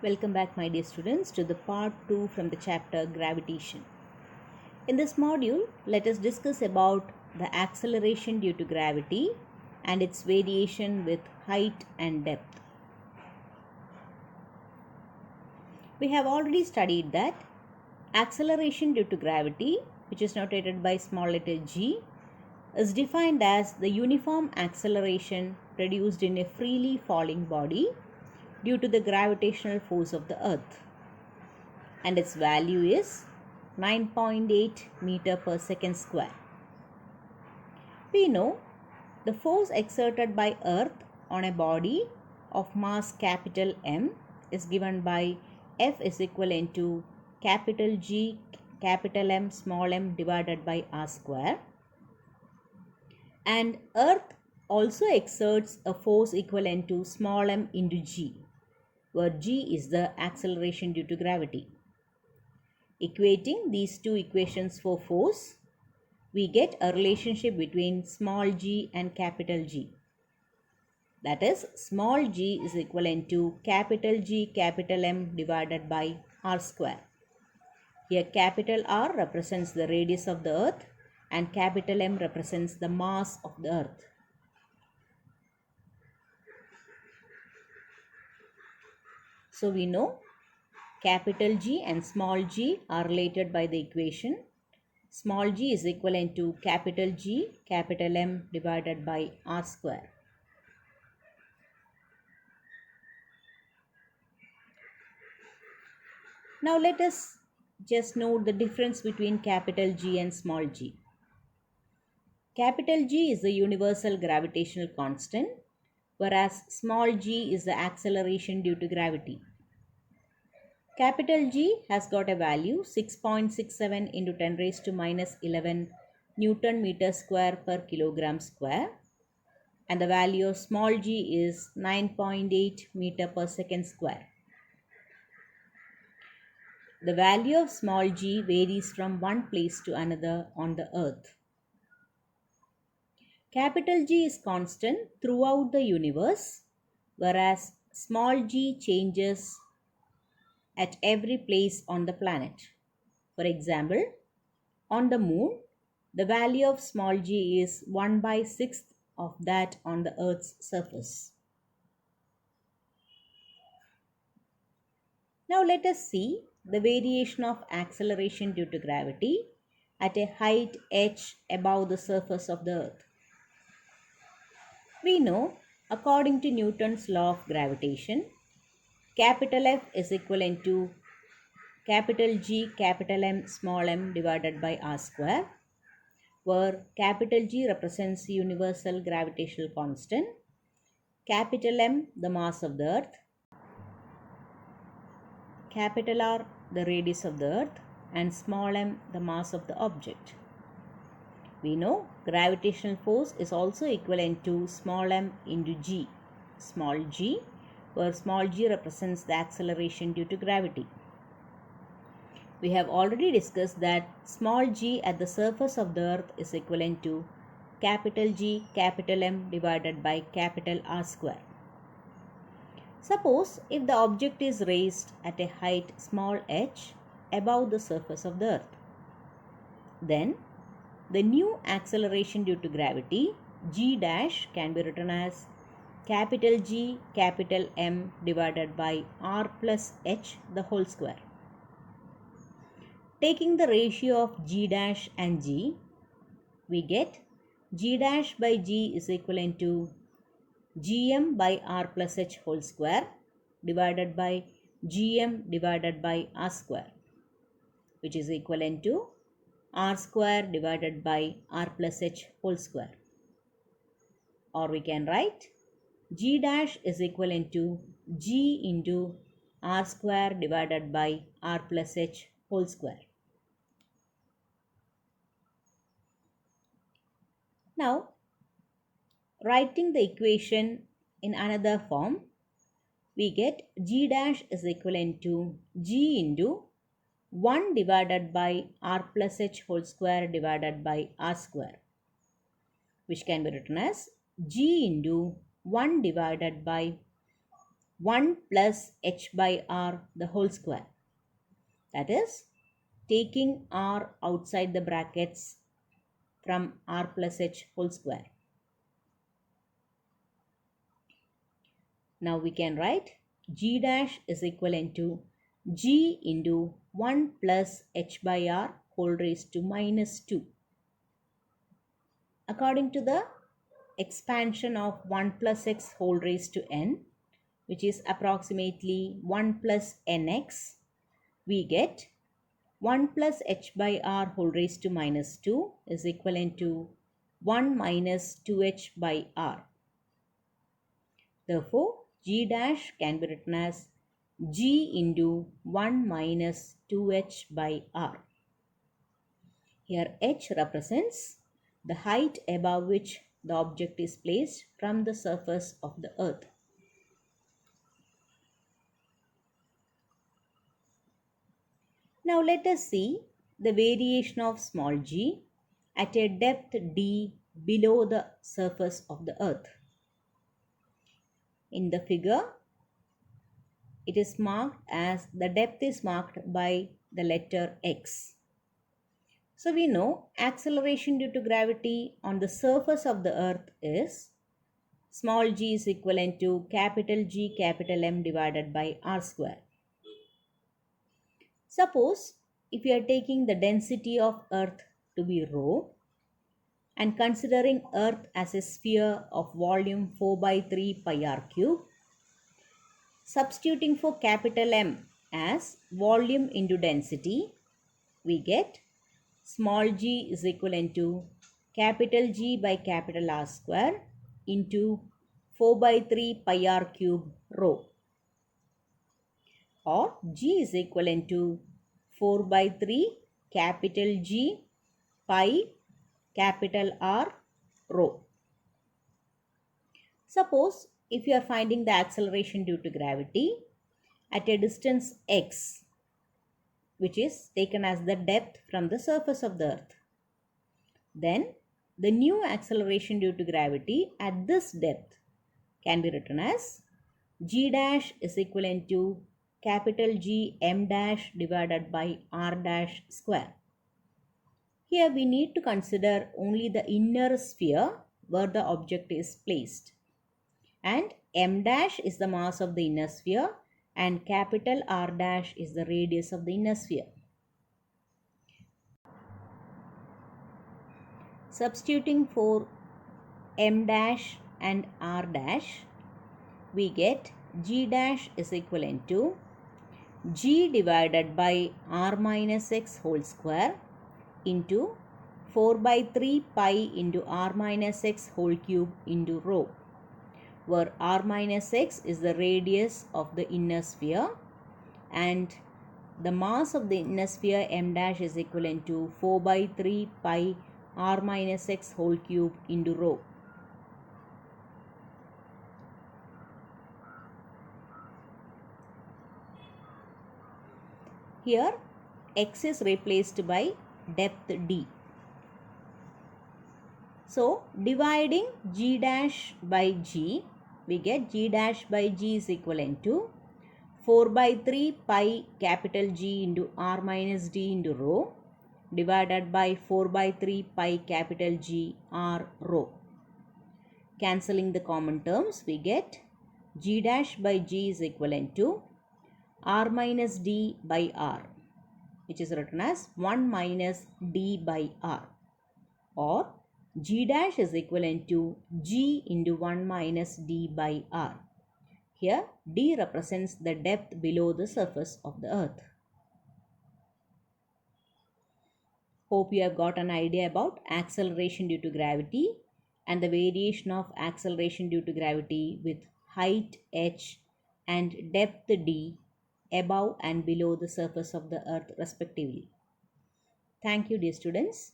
Welcome back, my dear students, to the part 2 from the chapter Gravitation. In this module, let us discuss about the acceleration due to gravity and its variation with height and depth. We have already studied that acceleration due to gravity, which is notated by small letter g, is defined as the uniform acceleration produced in a freely falling body due to the gravitational force of the earth, and its value is 9.8 meter per second square. We know the force exerted by earth on a body of mass capital M is given by F is equivalent to capital G capital M small m divided by r square, and earth also exerts a force equivalent to small m into g, where g is the acceleration due to gravity. Equating these two equations for force, we get a relationship between small g and capital G. That is, small g is equivalent to capital G capital M divided by r square. Here capital R represents the radius of the earth and capital M represents the mass of the earth. So we know capital G and small g are related by the equation small g is equivalent to capital G capital M divided by r square. Now let us just note the difference between capital G and small g. Capital G is the universal gravitational constant, whereas small g is the acceleration due to gravity. Capital G has got a value 6.67 into 10 raised to minus 11 Newton meter square per kilogram square, and the value of small g is 9.8 meter per second square. The value of small g varies from one place to another on the earth. Capital G is constant throughout the universe, whereas small g changes at every place on the planet. For example, on the moon, the value of small g is 1 by 6th of that on the earth's surface. Now let us see the variation of acceleration due to gravity at a height h above the surface of the earth. We know, according to Newton's law of gravitation, capital F is equivalent to capital G capital M small m divided by r square, where capital G represents the universal gravitational constant, capital M the mass of the earth, capital R the radius of the earth, and small m the mass of the object. We know gravitational force is also equivalent to small m into g, small g, where small g represents the acceleration due to gravity. We have already discussed that small g at the surface of the earth is equivalent to capital G capital M divided by capital R square. Suppose if the object is raised at a height small h above the surface of the earth, then the new acceleration due to gravity g dash can be written as capital G capital M divided by r plus h the whole square. Taking the ratio of g dash and g, we get g dash by g is equivalent to gm by r plus h whole square divided by gm divided by r square, which is equivalent to r square divided by r plus h whole square. Or we can write g dash is equivalent to g into r square divided by r plus h whole square. Now, writing the equation in another form, we get g dash is equivalent to g into 1 divided by r plus h whole square divided by r square, which can be written as g into 1 divided by 1 plus h by r the whole square. That is, taking r outside the brackets from r plus h whole square. Now we can write g dash is equivalent to g into 1 plus h by r whole raised to minus 2. According to the expansion of 1 plus x whole raised to n, which is approximately 1 plus nx, we get 1 plus h by r whole raised to minus 2 is equivalent to 1 minus 2h by r. Therefore, g dash can be written as g into 1 minus 2h by r. Here h represents the height above which the object is placed from the surface of the earth. Now let us see the variation of small g at a depth d below the surface of the earth. In the figure, it is marked as the depth is marked by the letter x. So we know acceleration due to gravity on the surface of the earth is small g is equivalent to capital G capital M divided by r square. Suppose if you are taking the density of earth to be rho and considering earth as a sphere of volume 4 by 3 pi r cube, substituting for capital M as volume into density, we get small g is equivalent to capital G by capital R square into 4 by 3 pi r cube rho, or g is equivalent to 4 by 3 capital G pi capital R rho. Suppose if you are finding the acceleration due to gravity at a distance x, which is taken as the depth from the surface of the earth, then the new acceleration due to gravity at this depth can be written as g dash is equivalent to capital G m dash divided by r dash square. Here we need to consider only the inner sphere where the object is placed, and m dash is the mass of the inner sphere and capital R dash is the radius of the inner sphere. Substituting for m dash and r dash, we get g dash is equivalent to g divided by r minus x whole square into 4 by 3 pi into r minus x whole cube into rho, where r minus x is the radius of the inner sphere and the mass of the inner sphere m dash is equivalent to 4 by 3 pi r minus x whole cube into rho. Here x is replaced by depth d. So dividing g dash by g, we get g dash by g is equivalent to 4 by 3 pi capital G into r minus d into rho divided by 4 by 3 pi capital G r rho. Cancelling the common terms, we get g dash by g is equivalent to r minus d by r, which is written as 1 minus d by r, or g dash is equivalent to g into 1 minus d by r. Here d represents the depth below the surface of the earth. Hope you have got an idea about acceleration due to gravity and the variation of acceleration due to gravity with height h and depth d above and below the surface of the earth respectively. Thank you, dear students.